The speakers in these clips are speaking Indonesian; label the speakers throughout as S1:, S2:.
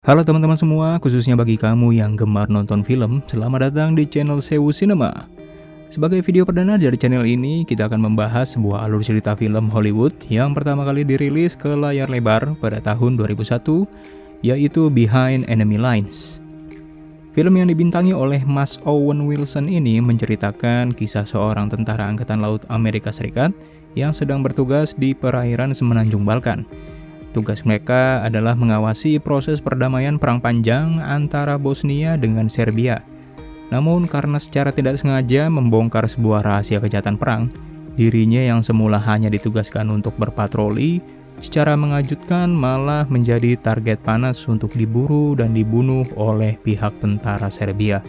S1: Halo teman-teman semua, khususnya bagi kamu yang gemar nonton film, selamat datang di channel Sewu Cinema. Sebagai video perdana dari channel ini, kita akan membahas sebuah alur cerita film Hollywood yang pertama kali dirilis ke layar lebar pada tahun 2001, yaitu Behind Enemy Lines. Film yang dibintangi oleh Mas Owen Wilson ini menceritakan kisah seorang tentara Angkatan Laut Amerika Serikat yang sedang bertugas di perairan Semenanjung Balkan. Tugas mereka adalah mengawasi proses perdamaian perang panjang antara Bosnia dengan Serbia. Namun karena secara tidak sengaja membongkar sebuah rahasia kejahatan perang, dirinya yang semula hanya ditugaskan untuk berpatroli, secara mengejutkan malah menjadi target panas untuk diburu dan dibunuh oleh pihak tentara Serbia.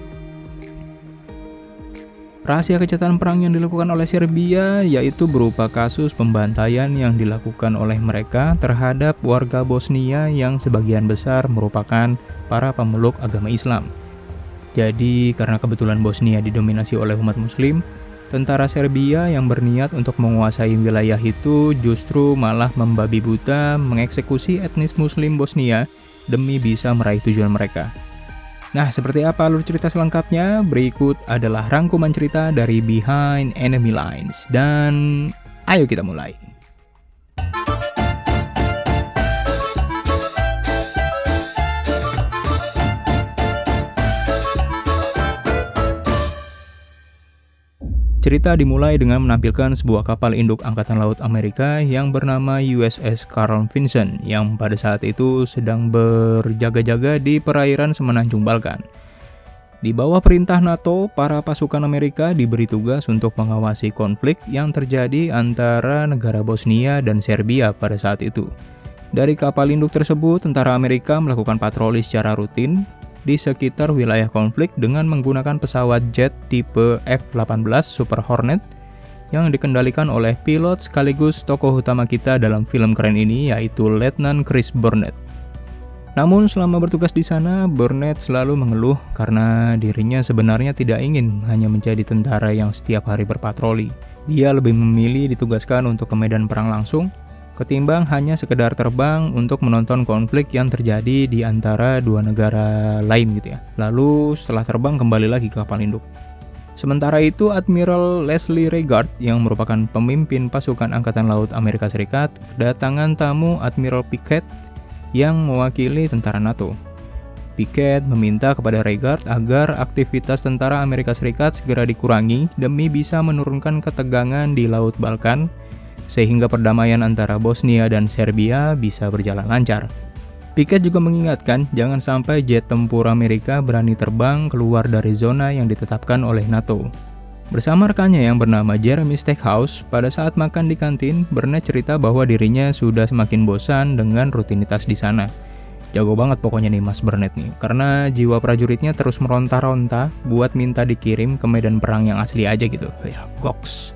S1: Rahasia kejahatan perang yang dilakukan oleh Serbia yaitu berupa kasus pembantaian yang dilakukan oleh mereka terhadap warga Bosnia yang sebagian besar merupakan para pemeluk agama Islam. Jadi karena kebetulan Bosnia didominasi oleh umat muslim, tentara Serbia yang berniat untuk menguasai wilayah itu justru malah membabi buta mengeksekusi etnis muslim Bosnia demi bisa meraih tujuan mereka. Nah, seperti apa alur cerita selengkapnya? Berikut adalah rangkuman cerita dari Behind Enemy Lines. Dan ayo kita mulai. Cerita dimulai dengan menampilkan sebuah kapal induk Angkatan Laut Amerika yang bernama USS Carl Vinson yang pada saat itu sedang berjaga-jaga di perairan Semenanjung Balkan. Di bawah perintah NATO, para pasukan Amerika diberi tugas untuk mengawasi konflik yang terjadi antara negara Bosnia dan Serbia pada saat itu. Dari kapal induk tersebut, tentara Amerika melakukan patroli secara rutin di sekitar wilayah konflik dengan menggunakan pesawat jet tipe F-18 Super Hornet yang dikendalikan oleh pilot sekaligus tokoh utama kita dalam film keren ini, yaitu Letnan Chris Burnett. Namun selama bertugas di sana, Burnett selalu mengeluh karena dirinya sebenarnya tidak ingin hanya menjadi tentara yang setiap hari berpatroli. Dia lebih memilih ditugaskan untuk ke medan perang langsung ketimbang hanya sekedar terbang untuk menonton konflik yang terjadi di antara dua negara lain gitu ya. Lalu setelah terbang kembali lagi ke kapal induk. Sementara itu Admiral Leslie Regard yang merupakan pemimpin pasukan Angkatan Laut Amerika Serikat kedatangan tamu Admiral Pickett yang mewakili tentara NATO. Pickett meminta kepada Regard agar aktivitas tentara Amerika Serikat segera dikurangi demi bisa menurunkan ketegangan di Laut Balkan sehingga perdamaian antara Bosnia dan Serbia bisa berjalan lancar. Pickett juga mengingatkan jangan sampai jet tempur Amerika berani terbang keluar dari zona yang ditetapkan oleh NATO. Bersama rekannya yang bernama Jeremy Stackhouse, pada saat makan di kantin, Burnett cerita bahwa dirinya sudah semakin bosan dengan rutinitas di sana. Jago banget pokoknya nih Mas Burnett nih, karena jiwa prajuritnya terus meronta-ronta buat minta dikirim ke medan perang yang asli aja gitu. Ya, goks.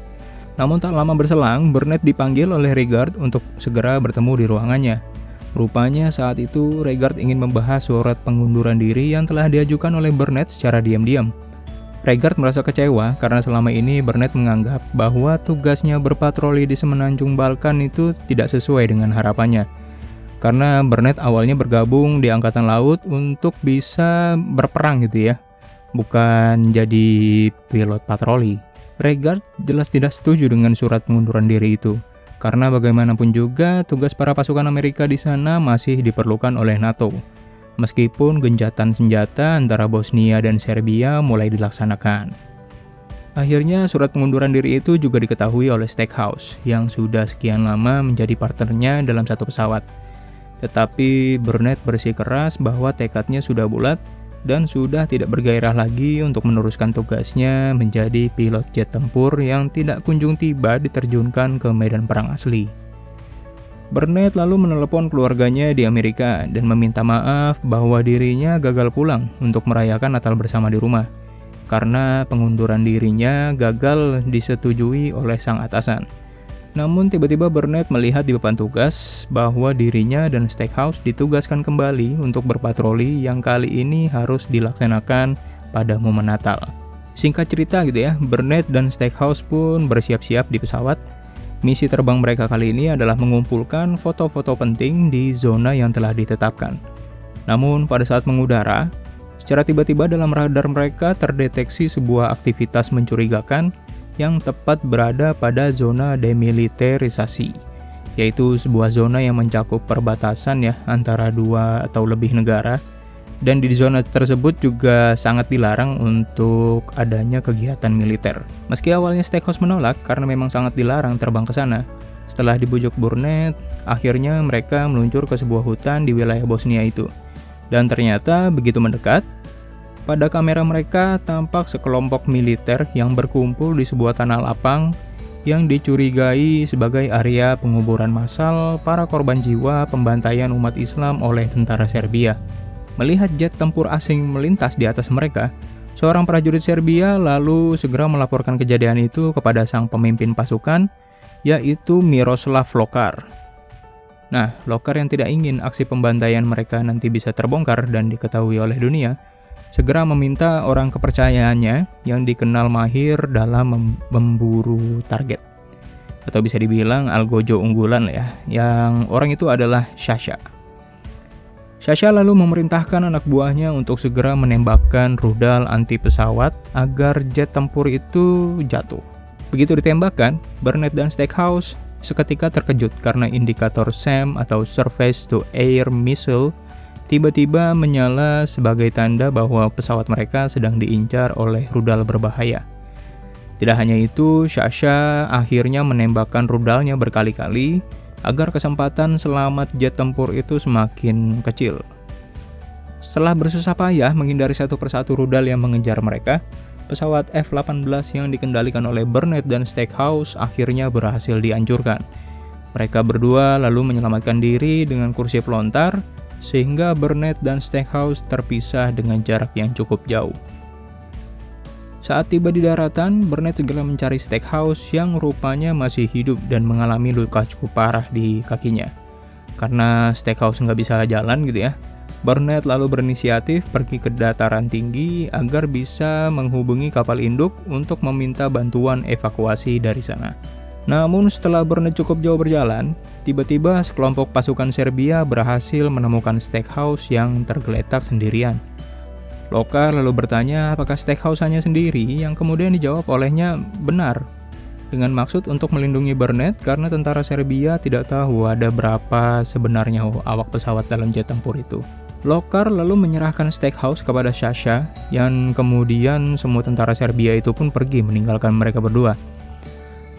S1: Namun tak lama berselang, Burnett dipanggil oleh Regard untuk segera bertemu di ruangannya. Rupanya saat itu Regard ingin membahas surat pengunduran diri yang telah diajukan oleh Burnett secara diam-diam. Regard merasa kecewa karena selama ini Burnett menganggap bahwa tugasnya berpatroli di Semenanjung Balkan itu tidak sesuai dengan harapannya. Karena Burnett awalnya bergabung di Angkatan Laut untuk bisa berperang gitu ya, bukan jadi pilot patroli. Regard jelas tidak setuju dengan surat pengunduran diri itu, karena bagaimanapun juga tugas para pasukan Amerika di sana masih diperlukan oleh NATO. Meskipun gencatan senjata antara Bosnia dan Serbia mulai dilaksanakan. Akhirnya surat pengunduran diri itu juga diketahui oleh Stackhouse, yang sudah sekian lama menjadi partnernya dalam satu pesawat. Tetapi Burnett bersikeras bahwa tekadnya sudah bulat, dan sudah tidak bergairah lagi untuk meneruskan tugasnya menjadi pilot jet tempur yang tidak kunjung tiba diterjunkan ke medan perang asli. Burnett lalu menelepon keluarganya di Amerika dan meminta maaf bahwa dirinya gagal pulang untuk merayakan Natal bersama di rumah, karena pengunduran dirinya gagal disetujui oleh sang atasan. Namun tiba-tiba Burnett melihat di papan tugas bahwa dirinya dan Stackhouse ditugaskan kembali untuk berpatroli yang kali ini harus dilaksanakan pada momen Natal. Singkat cerita gitu ya, Burnett dan Stackhouse pun bersiap-siap di pesawat. Misi terbang mereka kali ini adalah mengumpulkan foto-foto penting di zona yang telah ditetapkan. Namun pada saat mengudara, secara tiba-tiba dalam radar mereka terdeteksi sebuah aktivitas mencurigakan yang tepat berada pada zona demilitarisasi, yaitu sebuah zona yang mencakup perbatasan ya antara dua atau lebih negara. Dan di zona tersebut juga sangat dilarang untuk adanya kegiatan militer. Meski awalnya Stackhouse menolak karena memang sangat dilarang terbang ke sana, setelah dibujuk Burnett, akhirnya mereka meluncur ke sebuah hutan di wilayah Bosnia itu. Dan ternyata begitu mendekat, pada kamera mereka tampak sekelompok militer yang berkumpul di sebuah tanah lapang yang dicurigai sebagai area penguburan massal para korban jiwa pembantaian umat Islam oleh tentara Serbia. Melihat jet tempur asing melintas di atas mereka, seorang prajurit Serbia lalu segera melaporkan kejadian itu kepada sang pemimpin pasukan, yaitu Miroslav Lokar. Nah, Lokar yang tidak ingin aksi pembantaian mereka nanti bisa terbongkar dan diketahui oleh dunia, segera meminta orang kepercayaannya yang dikenal mahir dalam memburu target. Atau bisa dibilang algojo unggulan ya, yang orang itu adalah Sasha. Sasha lalu memerintahkan anak buahnya untuk segera menembakkan rudal anti pesawat agar jet tempur itu jatuh. Begitu ditembakkan, Burnett dan Stackhouse seketika terkejut karena indikator SAM atau Surface to Air Missile tiba-tiba menyala sebagai tanda bahwa pesawat mereka sedang diincar oleh rudal berbahaya. Tidak hanya itu, Sasha akhirnya menembakkan rudalnya berkali-kali agar kesempatan selamat jet tempur itu semakin kecil. Setelah bersusah payah menghindari satu persatu rudal yang mengejar mereka, pesawat F-18 yang dikendalikan oleh Burnett dan Stackhouse akhirnya berhasil dihancurkan. Mereka berdua lalu menyelamatkan diri dengan kursi pelontar, sehingga Burnett dan Stackhouse terpisah dengan jarak yang cukup jauh. Saat tiba di daratan, Burnett segera mencari Stackhouse yang rupanya masih hidup dan mengalami luka cukup parah di kakinya. Karena Stackhouse nggak bisa jalan gitu ya, Burnett lalu berinisiatif pergi ke dataran tinggi agar bisa menghubungi kapal induk untuk meminta bantuan evakuasi dari sana. Namun setelah Burnett cukup jauh berjalan, tiba-tiba sekelompok pasukan Serbia berhasil menemukan Stackhouse yang tergeletak sendirian. Lokar lalu bertanya apakah Stackhouse hanya sendiri, yang kemudian dijawab olehnya benar, dengan maksud untuk melindungi Burnett karena tentara Serbia tidak tahu ada berapa sebenarnya awak pesawat dalam jet tempur itu. Lokar lalu menyerahkan Stackhouse kepada Sasha, yang kemudian semua tentara Serbia itu pun pergi meninggalkan mereka berdua.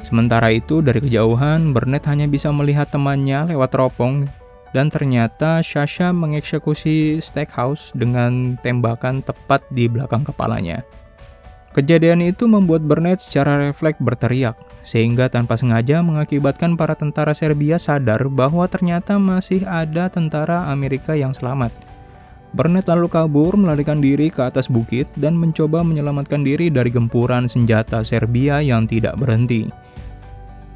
S1: Sementara itu dari kejauhan, Burnett hanya bisa melihat temannya lewat teropong, dan ternyata Sasha mengeksekusi Stackhouse dengan tembakan tepat di belakang kepalanya. Kejadian itu membuat Burnett secara refleks berteriak, sehingga tanpa sengaja mengakibatkan para tentara Serbia sadar bahwa ternyata masih ada tentara Amerika yang selamat. Burnett lalu kabur melarikan diri ke atas bukit dan mencoba menyelamatkan diri dari gempuran senjata Serbia yang tidak berhenti.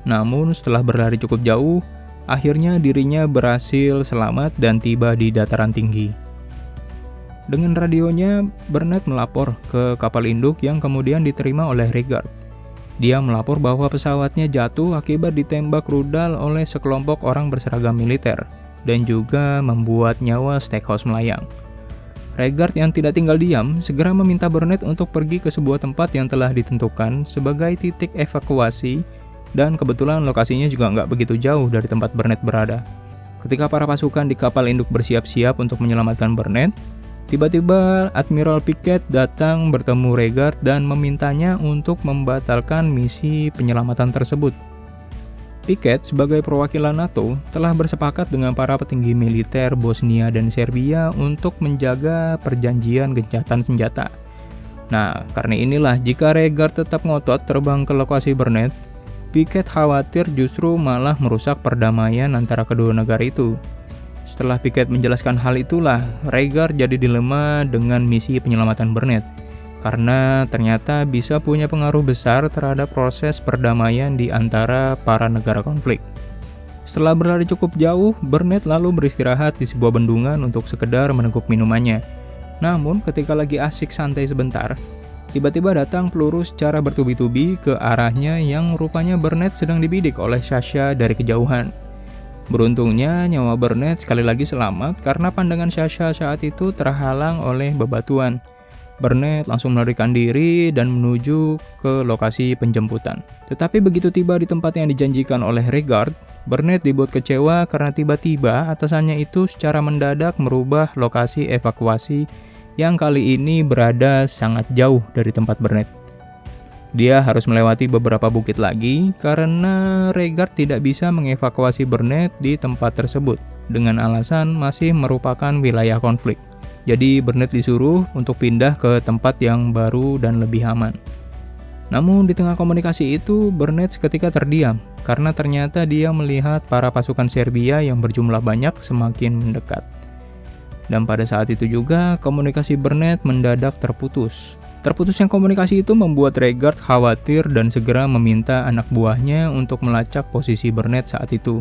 S1: Namun setelah berlari cukup jauh, akhirnya dirinya berhasil selamat dan tiba di dataran tinggi. Dengan radionya, Burnett melapor ke kapal induk yang kemudian diterima oleh Regard. Dia melapor bahwa pesawatnya jatuh akibat ditembak rudal oleh sekelompok orang berseragam militer, dan juga membuat nyawa Stackhouse melayang. Regard yang tidak tinggal diam segera meminta Burnett untuk pergi ke sebuah tempat yang telah ditentukan sebagai titik evakuasi, dan kebetulan lokasinya juga nggak begitu jauh dari tempat Burnett berada. Ketika para pasukan di kapal induk bersiap-siap untuk menyelamatkan Burnett, tiba-tiba Admiral Pickett datang bertemu Regard dan memintanya untuk membatalkan misi penyelamatan tersebut. Pickett sebagai perwakilan NATO telah bersepakat dengan para petinggi militer Bosnia dan Serbia untuk menjaga perjanjian gencatan senjata. Nah, karena inilah jika Regard tetap ngotot terbang ke lokasi Burnett, Pickett khawatir justru malah merusak perdamaian antara kedua negara itu. Setelah Pickett menjelaskan hal itulah, Regard jadi dilema dengan misi penyelamatan Burnett, karena ternyata bisa punya pengaruh besar terhadap proses perdamaian di antara para negara konflik. Setelah berlari cukup jauh, Burnett lalu beristirahat di sebuah bendungan untuk sekedar meneguk minumannya. Namun ketika lagi asik santai sebentar, tiba-tiba datang peluru secara bertubi-tubi ke arahnya yang rupanya Burnett sedang dibidik oleh Sasha dari kejauhan. Beruntungnya nyawa Burnett sekali lagi selamat karena pandangan Sasha saat itu terhalang oleh bebatuan. Burnett langsung melarikan diri dan menuju ke lokasi penjemputan. Tetapi begitu tiba di tempat yang dijanjikan oleh Regard, Burnett dibuat kecewa karena tiba-tiba atasannya itu secara mendadak merubah lokasi evakuasi yang kali ini berada sangat jauh dari tempat Burnett. Dia harus melewati beberapa bukit lagi karena Regard tidak bisa mengevakuasi Burnett di tempat tersebut dengan alasan masih merupakan wilayah konflik. Jadi Burnett disuruh untuk pindah ke tempat yang baru dan lebih aman. Namun di tengah komunikasi itu, Burnett seketika terdiam karena ternyata dia melihat para pasukan Serbia yang berjumlah banyak semakin mendekat. Dan pada saat itu juga komunikasi Burnett mendadak terputus. Terputusnya komunikasi itu membuat Regard khawatir dan segera meminta anak buahnya untuk melacak posisi Burnett saat itu.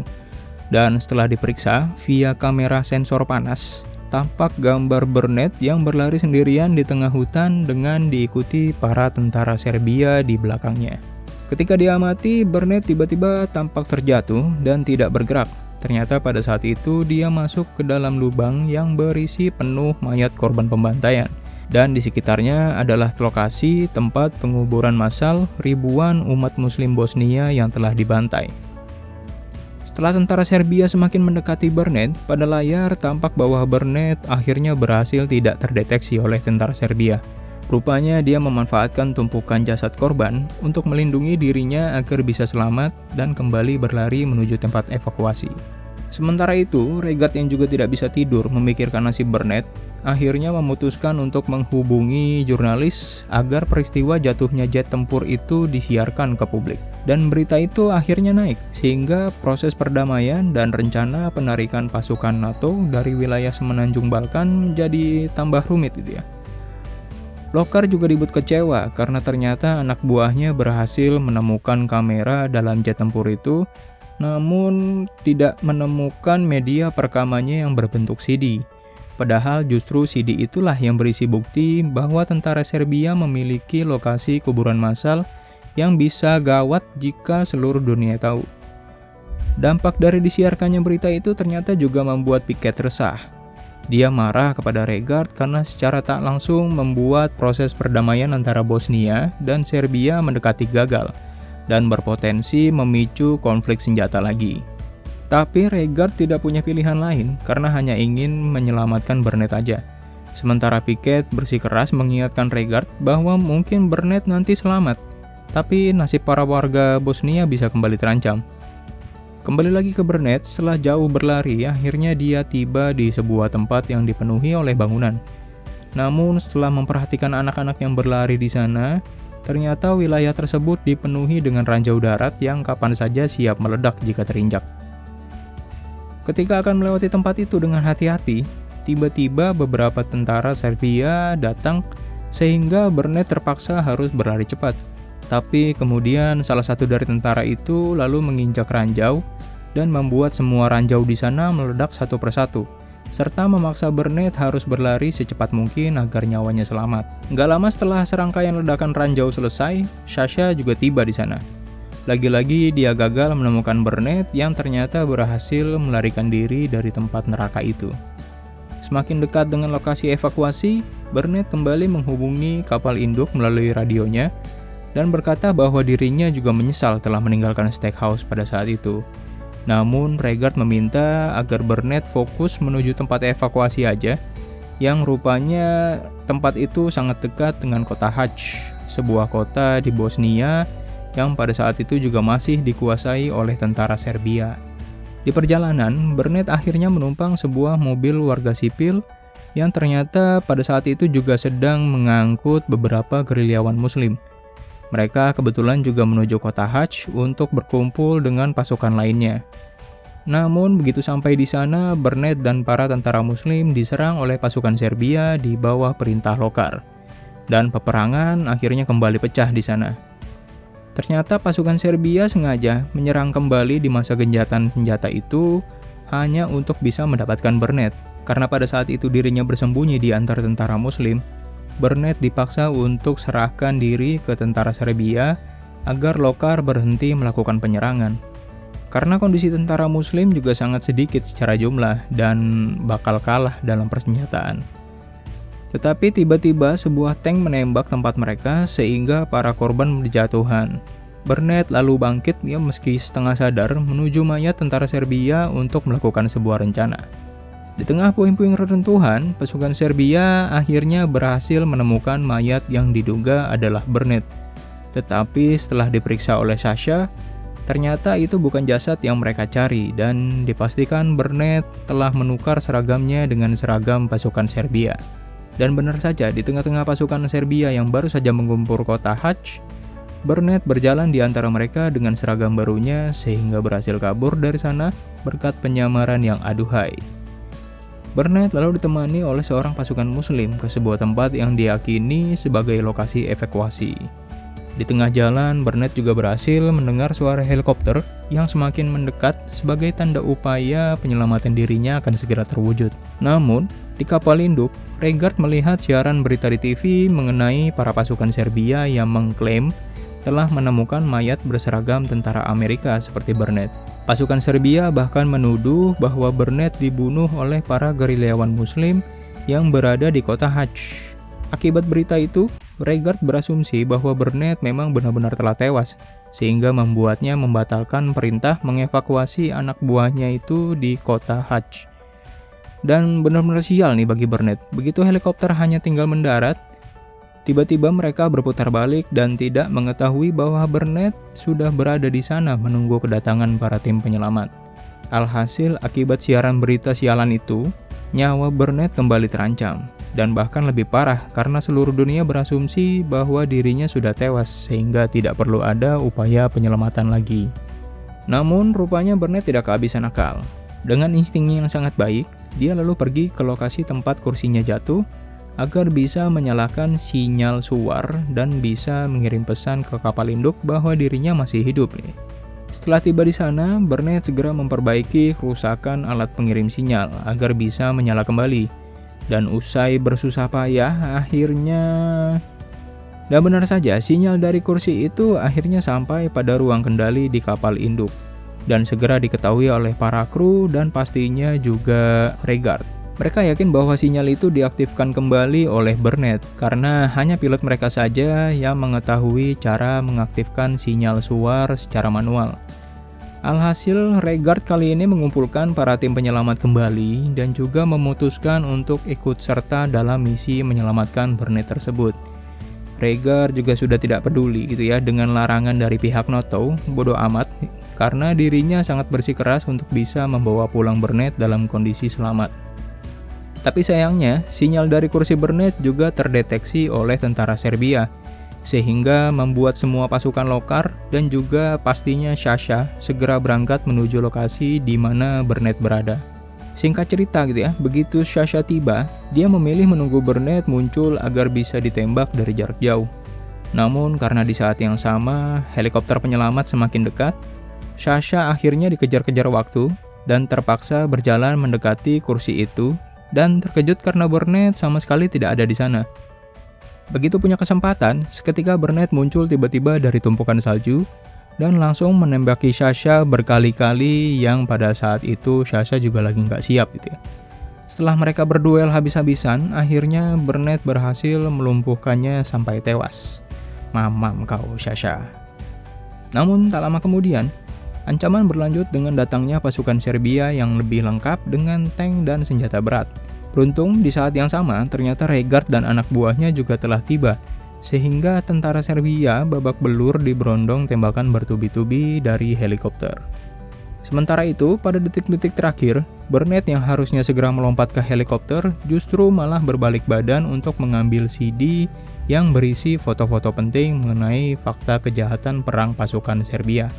S1: Dan setelah diperiksa via kamera sensor panas, tampak gambar Burnett yang berlari sendirian di tengah hutan dengan diikuti para tentara Serbia di belakangnya. Ketika diamati, Burnett tiba-tiba tampak terjatuh dan tidak bergerak. Ternyata pada saat itu dia masuk ke dalam lubang yang berisi penuh mayat korban pembantaian. Dan di sekitarnya adalah lokasi tempat penguburan massal ribuan umat muslim Bosnia yang telah dibantai. Setelah tentara Serbia semakin mendekati Burnett, pada layar tampak bahwa Burnett akhirnya berhasil tidak terdeteksi oleh tentara Serbia. Rupanya dia memanfaatkan tumpukan jasad korban untuk melindungi dirinya agar bisa selamat dan kembali berlari menuju tempat evakuasi. Sementara itu, Regard yang juga tidak bisa tidur memikirkan nasib Burnett, akhirnya memutuskan untuk menghubungi jurnalis agar peristiwa jatuhnya jet tempur itu disiarkan ke publik. Dan berita itu akhirnya naik, sehingga proses perdamaian dan rencana penarikan pasukan NATO dari wilayah semenanjung Balkan menjadi tambah rumit gitu ya. Lokar juga dibuat kecewa karena ternyata anak buahnya berhasil menemukan kamera dalam jet tempur itu, namun tidak menemukan media perekamannya yang berbentuk CD. Padahal justru CD itulah yang berisi bukti bahwa tentara Serbia memiliki lokasi kuburan massal yang bisa gawat jika seluruh dunia tahu. Dampak dari disiarkannya berita itu ternyata juga membuat Pickett resah. Dia marah kepada Regard karena secara tak langsung membuat proses perdamaian antara Bosnia dan Serbia mendekati gagal dan berpotensi memicu konflik senjata lagi. Tapi Regard tidak punya pilihan lain karena hanya ingin menyelamatkan Burnett aja. Sementara Pickett bersikeras mengingatkan Regard bahwa mungkin Burnett nanti selamat, tapi nasib para warga Bosnia bisa kembali terancam. Kembali lagi ke Burnett, setelah jauh berlari, akhirnya dia tiba di sebuah tempat yang dipenuhi oleh bangunan. Namun setelah memperhatikan anak-anak yang berlari di sana, ternyata wilayah tersebut dipenuhi dengan ranjau darat yang kapan saja siap meledak jika terinjak. Ketika akan melewati tempat itu dengan hati-hati, tiba-tiba beberapa tentara Serbia datang sehingga Burnett terpaksa harus berlari cepat. Tapi kemudian salah satu dari tentara itu lalu menginjak ranjau dan membuat semua ranjau di sana meledak satu persatu, serta memaksa Burnett harus berlari secepat mungkin agar nyawanya selamat. Nggak lama setelah serangkaian ledakan ranjau selesai, Sasha juga tiba di sana. Lagi-lagi dia gagal menemukan Burnett yang ternyata berhasil melarikan diri dari tempat neraka itu. Semakin dekat dengan lokasi evakuasi, Burnett kembali menghubungi kapal induk melalui radionya dan berkata bahwa dirinya juga menyesal telah meninggalkan steakhouse pada saat itu. Namun Regard meminta agar Burnett fokus menuju tempat evakuasi aja, yang rupanya tempat itu sangat dekat dengan kota Haj, sebuah kota di Bosnia yang pada saat itu juga masih dikuasai oleh tentara Serbia. Di perjalanan, Burnett akhirnya menumpang sebuah mobil warga sipil yang ternyata pada saat itu juga sedang mengangkut beberapa gerilyawan muslim. Mereka kebetulan juga menuju kota Haj untuk berkumpul dengan pasukan lainnya. Namun begitu sampai di sana, Burnett dan para tentara muslim diserang oleh pasukan Serbia di bawah perintah Lokar. Dan peperangan akhirnya kembali pecah di sana. Ternyata pasukan Serbia sengaja menyerang kembali di masa genjatan senjata itu hanya untuk bisa mendapatkan Burnett. Karena pada saat itu dirinya bersembunyi di antara tentara muslim, Burnett dipaksa untuk serahkan diri ke tentara Serbia agar Lokar berhenti melakukan penyerangan. Karena kondisi tentara muslim juga sangat sedikit secara jumlah dan bakal kalah dalam persenjataan. Tetapi tiba-tiba sebuah tank menembak tempat mereka sehingga para korban berjatuhan. Burnett lalu bangkit meski setengah sadar menuju mayat tentara Serbia untuk melakukan sebuah rencana. Di tengah puing-puing reruntuhan, pasukan Serbia akhirnya berhasil menemukan mayat yang diduga adalah Burnett. Tetapi setelah diperiksa oleh Sasha, ternyata itu bukan jasad yang mereka cari dan dipastikan Burnett telah menukar seragamnya dengan seragam pasukan Serbia. Dan benar saja, di tengah-tengah pasukan Serbia yang baru saja menggempur kota Hajj, Burnett berjalan di antara mereka dengan seragam barunya sehingga berhasil kabur dari sana berkat penyamaran yang aduhai. Burnett lalu ditemani oleh seorang pasukan muslim ke sebuah tempat yang diyakini sebagai lokasi evakuasi. Di tengah jalan, Burnett juga berhasil mendengar suara helikopter yang semakin mendekat sebagai tanda upaya penyelamatan dirinya akan segera terwujud. Namun, di kapal induk, Reigard melihat siaran berita di TV mengenai para pasukan Serbia yang mengklaim telah menemukan mayat berseragam tentara Amerika seperti Burnett. Pasukan Serbia bahkan menuduh bahwa Burnett dibunuh oleh para gerilyawan muslim yang berada di kota Hajj. Akibat berita itu, Reigard berasumsi bahwa Burnett memang benar-benar telah tewas, sehingga membuatnya membatalkan perintah mengevakuasi anak buahnya itu di kota Hajj. Dan benar-benar sial nih bagi Burnett, begitu helikopter hanya tinggal mendarat, tiba-tiba mereka berputar balik dan tidak mengetahui bahwa Burnett sudah berada di sana menunggu kedatangan para tim penyelamat. Alhasil, akibat siaran berita sialan itu, nyawa Burnett kembali terancam. Dan bahkan lebih parah karena seluruh dunia berasumsi bahwa dirinya sudah tewas sehingga tidak perlu ada upaya penyelamatan lagi. Namun rupanya Burnett tidak kehabisan akal. Dengan instingnya yang sangat baik, dia lalu pergi ke lokasi tempat kursinya jatuh agar bisa menyalakan sinyal suar dan bisa mengirim pesan ke kapal induk bahwa dirinya masih hidup nih. Setelah tiba di sana, Burnett segera memperbaiki kerusakan alat pengirim sinyal agar bisa menyala kembali. Dan usai bersusah payah, akhirnya... Dan benar saja, sinyal dari kursi itu akhirnya sampai pada ruang kendali di kapal induk. Dan segera diketahui oleh para kru dan pastinya juga Reigard. Mereka yakin bahwa sinyal itu diaktifkan kembali oleh Burnett, karena hanya pilot mereka saja yang mengetahui cara mengaktifkan sinyal suar secara manual. Alhasil, Reigard kali ini mengumpulkan para tim penyelamat kembali dan juga memutuskan untuk ikut serta dalam misi menyelamatkan Burnett tersebut. Reigard juga sudah tidak peduli gitu ya dengan larangan dari pihak NATO, bodoh amat, karena dirinya sangat bersikeras untuk bisa membawa pulang Burnett dalam kondisi selamat. Tapi sayangnya, sinyal dari kursi Burnett juga terdeteksi oleh tentara Serbia, sehingga membuat semua pasukan lokar dan juga pastinya Sasha segera berangkat menuju lokasi di mana Burnett berada. Singkat cerita gitu ya, begitu Sasha tiba, dia memilih menunggu Burnett muncul agar bisa ditembak dari jarak jauh. Namun karena di saat yang sama, helikopter penyelamat semakin dekat, Sasha akhirnya dikejar-kejar waktu dan terpaksa berjalan mendekati kursi itu dan terkejut karena Burnett sama sekali tidak ada di sana. Begitu punya kesempatan, seketika Burnett muncul tiba-tiba dari tumpukan salju dan langsung menembaki Sasha berkali-kali yang pada saat itu Sasha juga lagi nggak siap gitu ya. Setelah mereka berduel habis-habisan, akhirnya Burnett berhasil melumpuhkannya sampai tewas. Mamam kau Sasha. Namun tak lama kemudian, ancaman berlanjut dengan datangnya pasukan Serbia yang lebih lengkap dengan tank dan senjata berat. Beruntung, di saat yang sama, ternyata Reigard dan anak buahnya juga telah tiba, sehingga tentara Serbia babak belur diberondong tembakan bertubi-tubi dari helikopter. Sementara itu, pada detik-detik terakhir, Burnett yang harusnya segera melompat ke helikopter justru malah berbalik badan untuk mengambil CD yang berisi foto-foto penting mengenai fakta kejahatan perang pasukan Serbia.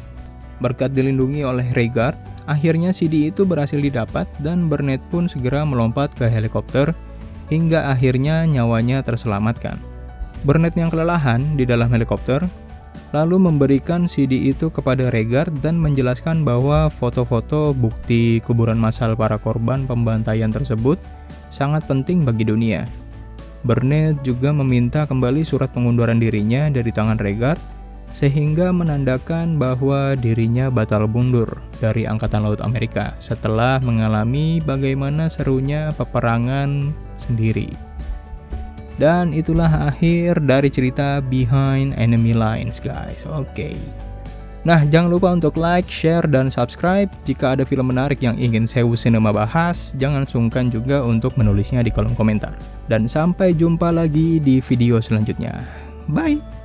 S1: Berkat dilindungi oleh Reigard, akhirnya CD itu berhasil didapat dan Burnett pun segera melompat ke helikopter hingga akhirnya nyawanya terselamatkan. Burnett yang kelelahan di dalam helikopter lalu memberikan CD itu kepada Reigard dan menjelaskan bahwa foto-foto bukti kuburan massal para korban pembantaian tersebut sangat penting bagi dunia. Burnett juga meminta kembali surat pengunduran dirinya dari tangan Reigard sehingga menandakan bahwa dirinya batal mundur dari Angkatan Laut Amerika setelah mengalami bagaimana serunya peperangan sendiri. Dan itulah akhir dari cerita Behind Enemy Lines, guys. Oke. Nah, jangan lupa untuk like, share, dan subscribe. Jika ada film menarik yang ingin Sewu Cinema bahas, jangan sungkan juga untuk menulisnya di kolom komentar. Dan sampai jumpa lagi di video selanjutnya. Bye!